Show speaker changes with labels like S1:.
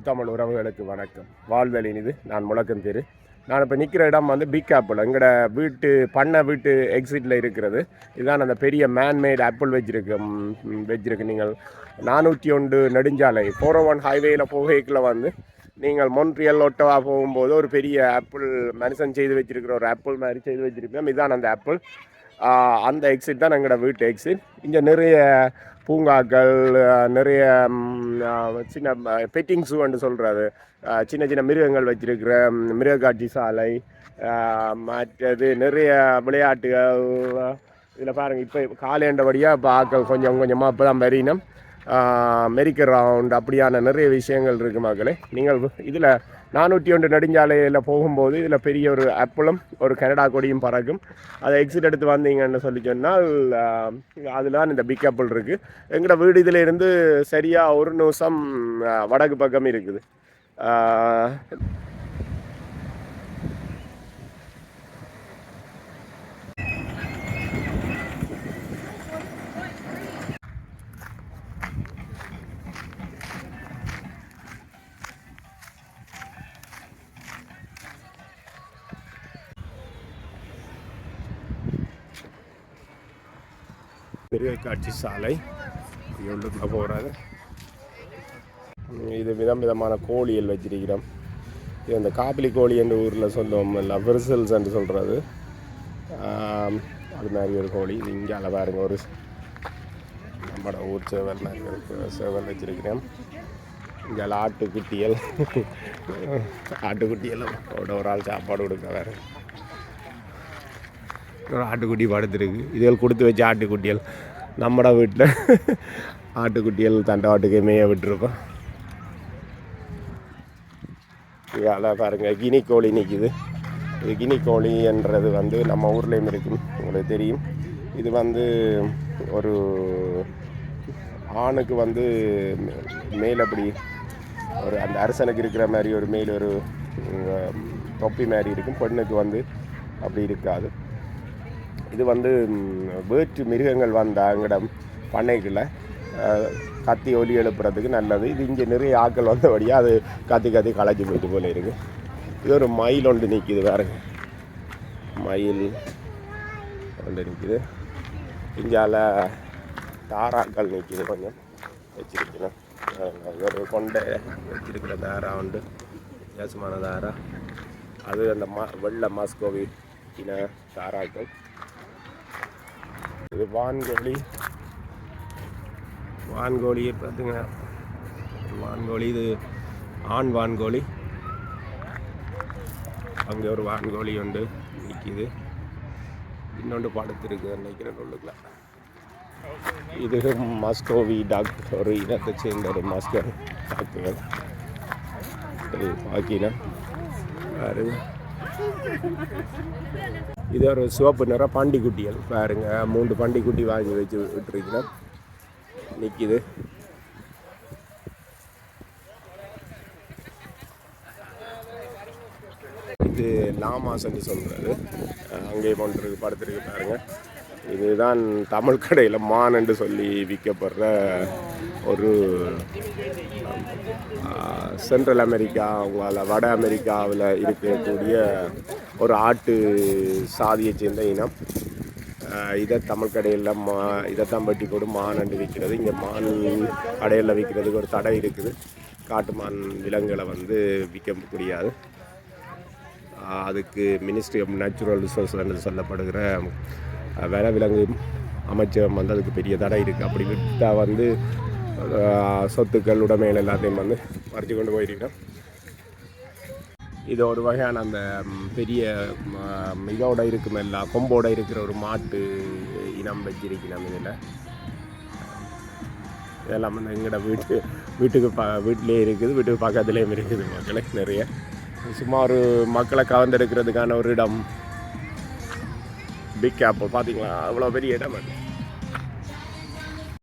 S1: தமிழ் உறவுகளுக்கு வணக்கம். வாழ்வெளின் இது நான் முழக்கம் தெரு. நான் இப்போ நிற்கிற இடம் வந்து பிக் ஆப்பிள். எங்களோட வீட்டு எக்ஸிட்டில் இருக்கிறது. இதுதான் அந்த பெரிய மேன்மேட் ஆப்பிள் வச்சிருக்கு. நீங்கள் 401 நெடுஞ்சாலை 401 ஹைவேயில் போகைக்குள்ள வந்து நீங்கள் மொன்ட்ரியல் ஒட்டவா போகும்போது ஒரு பெரிய ஆப்பிள் மனுஷன் செய்து வச்சிருக்கிற ஒரு ஆப்பிள் மாதிரி செய்து வச்சிருக்கோம். இதுதான் அந்த ஆப்பிள். அந்த எக்ஸிட் தான் எங்களோட வீட்டு எக்ஸிட். இங்கே நிறைய பூங்காக்கள், நிறைய சின்ன பெட்டிங் ஸூன்னு சொல்கிறது, சின்ன சின்ன மிருகங்கள் வச்சிருக்கிற மிருகக்காட்சி சாலை, மற்றது நிறைய விளையாட்டுகள். இதில் பாருங்கள், இப்போ காலேண்டபடியாக இப்போ ஆக்கள் கொஞ்சம் கொஞ்சமாக இப்போ தான் வரினம் மெரிக்க ரவுண்ட் அப்படியான நிறைய விஷயங்கள் இருக்குது மக்களே. நீங்கள் இதில் 401 நெடுஞ்சாலையில் போகும்போது இதில் பெரிய ஒரு ஆப்பிளும் ஒரு கனடா கொடியும் பறக்கும். அதை எக்ஸிட் எடுத்து வந்தீங்கன்னு சொல்லி சொன்னால் அதில் தான் இந்த பிக் ஆப்பிள் இருக்குது. எங்களோட வீடு இதில் இருந்து சரியாக 1 நிமிஷம் வடக்கு பக்கம் இருக்குது. மிருகக்காட்சி சாலை உள்ளுக்குள்ள போகிறாரு. இது விதமான கோழிகள் வச்சிருக்கிறோம். இது அந்த காப்பிலி கோழி என்ற ஊரில் சொல்லுவோம், இல்லை விர்சல்ஸ் என்று சொல்கிறது. அது மாதிரி ஒரு கோழி. இது இங்கே பாருங்க, ஒரு நம்மளோட ஊர் சேவல் மாதிரி சேவல் வச்சிருக்கிறேன். இங்கே ஆட்டுக்குட்டியல் ஒரு ஆள் சாப்பாடு கொடுக்க வேறு ஒரு ஆட்டுக்குட்டி படுத்துருக்கு. இதுகள் கொடுத்து வச்ச ஆட்டுக்குட்டியல். நம்மட வீட்டில் ஆட்டுக்குட்டியல் தண்டவாட்டுக்கு மேய விட்டுருக்கோம். இங்கே பாருங்கள், கினி கோழி நிற்கிது. இது கினி கோழி என்றது வந்து நம்ம ஊர்லேயும் இருக்கும், உங்களுக்கு தெரியும். இது வந்து ஒரு ஆணுக்கு வந்து மேல் அப்படி ஒரு அந்த அரசனுக்கு இருக்கிற மாதிரி ஒரு மேல் ஒரு தொப்பி மாதிரி இருக்கும். பெண்ணுக்கு வந்து அப்படி இருக்காது. இது வந்து வேற்று மிருகங்கள் வந்தாங்கிடம் பண்ணைக்குள்ள கத்தி ஒலி எழுப்புறதுக்கு நல்லது. இது இங்கே நிறைய ஆக்கள் வந்தபடியாக அது கத்தி களைச்சி போயிட்டு போல இருக்குது. இது ஒரு மயில் ஒன்று நிற்கிது, வேறுங்க மயில் ஒன்று நிற்கிது. இங்கால தாராக்கள் நிற்கிது, கொஞ்சம் வச்சிருக்கணும். ஒரு கொண்டை வச்சிருக்கிற தாரா உண்டு, வித்தியாசமான தாரா. அது அந்த வெள்ளை மாஸ்கோவி இன தாராக்கள். இது வான்கோழி பார்த்துங்க. வான்கோழி இது ஆண் வான்கோழி. அங்கே ஒரு வான்கோழி உண்டு நிற்கிது. இன்னொன்று படுத்துருக்கு நினைக்கிறேன் உள்ளுக்குள்ள. இது மாஸ்கோவி டாக், ஒரு இனத்தை சேர்ந்த ஒரு மாஸ்கோ டாக்குகள். இது பாக்கினா இது ஒரு சிவப்பு நிற பண்டிக்குட்டிகள் பாருங்க. 3 பண்டிக்குட்டி வாங்கி வச்சு விட்டுருக்கிறோம், நிற்கிது. இது லாமாஸ்ன்னு சொல்கிறது, அங்கேயே கொண்டு படுத்துருக்கு பாருங்க. இதுதான் தமிழ் கடையில் மான் என்று சொல்லி விற்கப்படுற ஒரு சென்ட்ரல் அமெரிக்கா, வட அமெரிக்காவில் இருக்கக்கூடிய ஒரு ஆட்டு சாதியை சேர்ந்த இனம். இதை தமிழ் கடையில் இதைத்தான் வெட்டி போட்டு மான் என்று விற்கிறது. இங்கே மான் கடையில் விற்கிறதுக்கு ஒரு தடை இருக்குது. காட்டு மான் விலங்குகளை வந்து விற்க முடியாது. அதுக்கு மினிஸ்ட்ரி ஆஃப் நேச்சுரல் ரிசோர்ஸ் என்று சொல்லப்படுகிற வனவிலங்கு அமைச்சகம் வந்து அதுக்கு பெரிய தடை இருக்குது. அப்படி விட்டால் வந்து சொத்துக்கள் உடைமைகள் எல்லாத்தையும் வந்து மறைச்சு கொண்டு போயிருக்கிறோம். இது ஒரு வகையான அந்த பெரிய இதோட இருக்கும், எல்லாம் கொம்போட இருக்கிற ஒரு மாட்டு இனம் வச்சிருக்கணும். இதெல்லாம் வந்து எங்களோட வீட்டிலே இருக்குது, வீட்டுக்கு பக்கத்துலேயும் இருக்குது மக்களே. நிறைய சுமார் மக்களை கவர்ந்தெடுக்கிறதுக்கான ஒரு இடம் பிக் ஆப்பிள். பார்த்தீங்களா, அவ்வளோ பெரிய இடம் அது.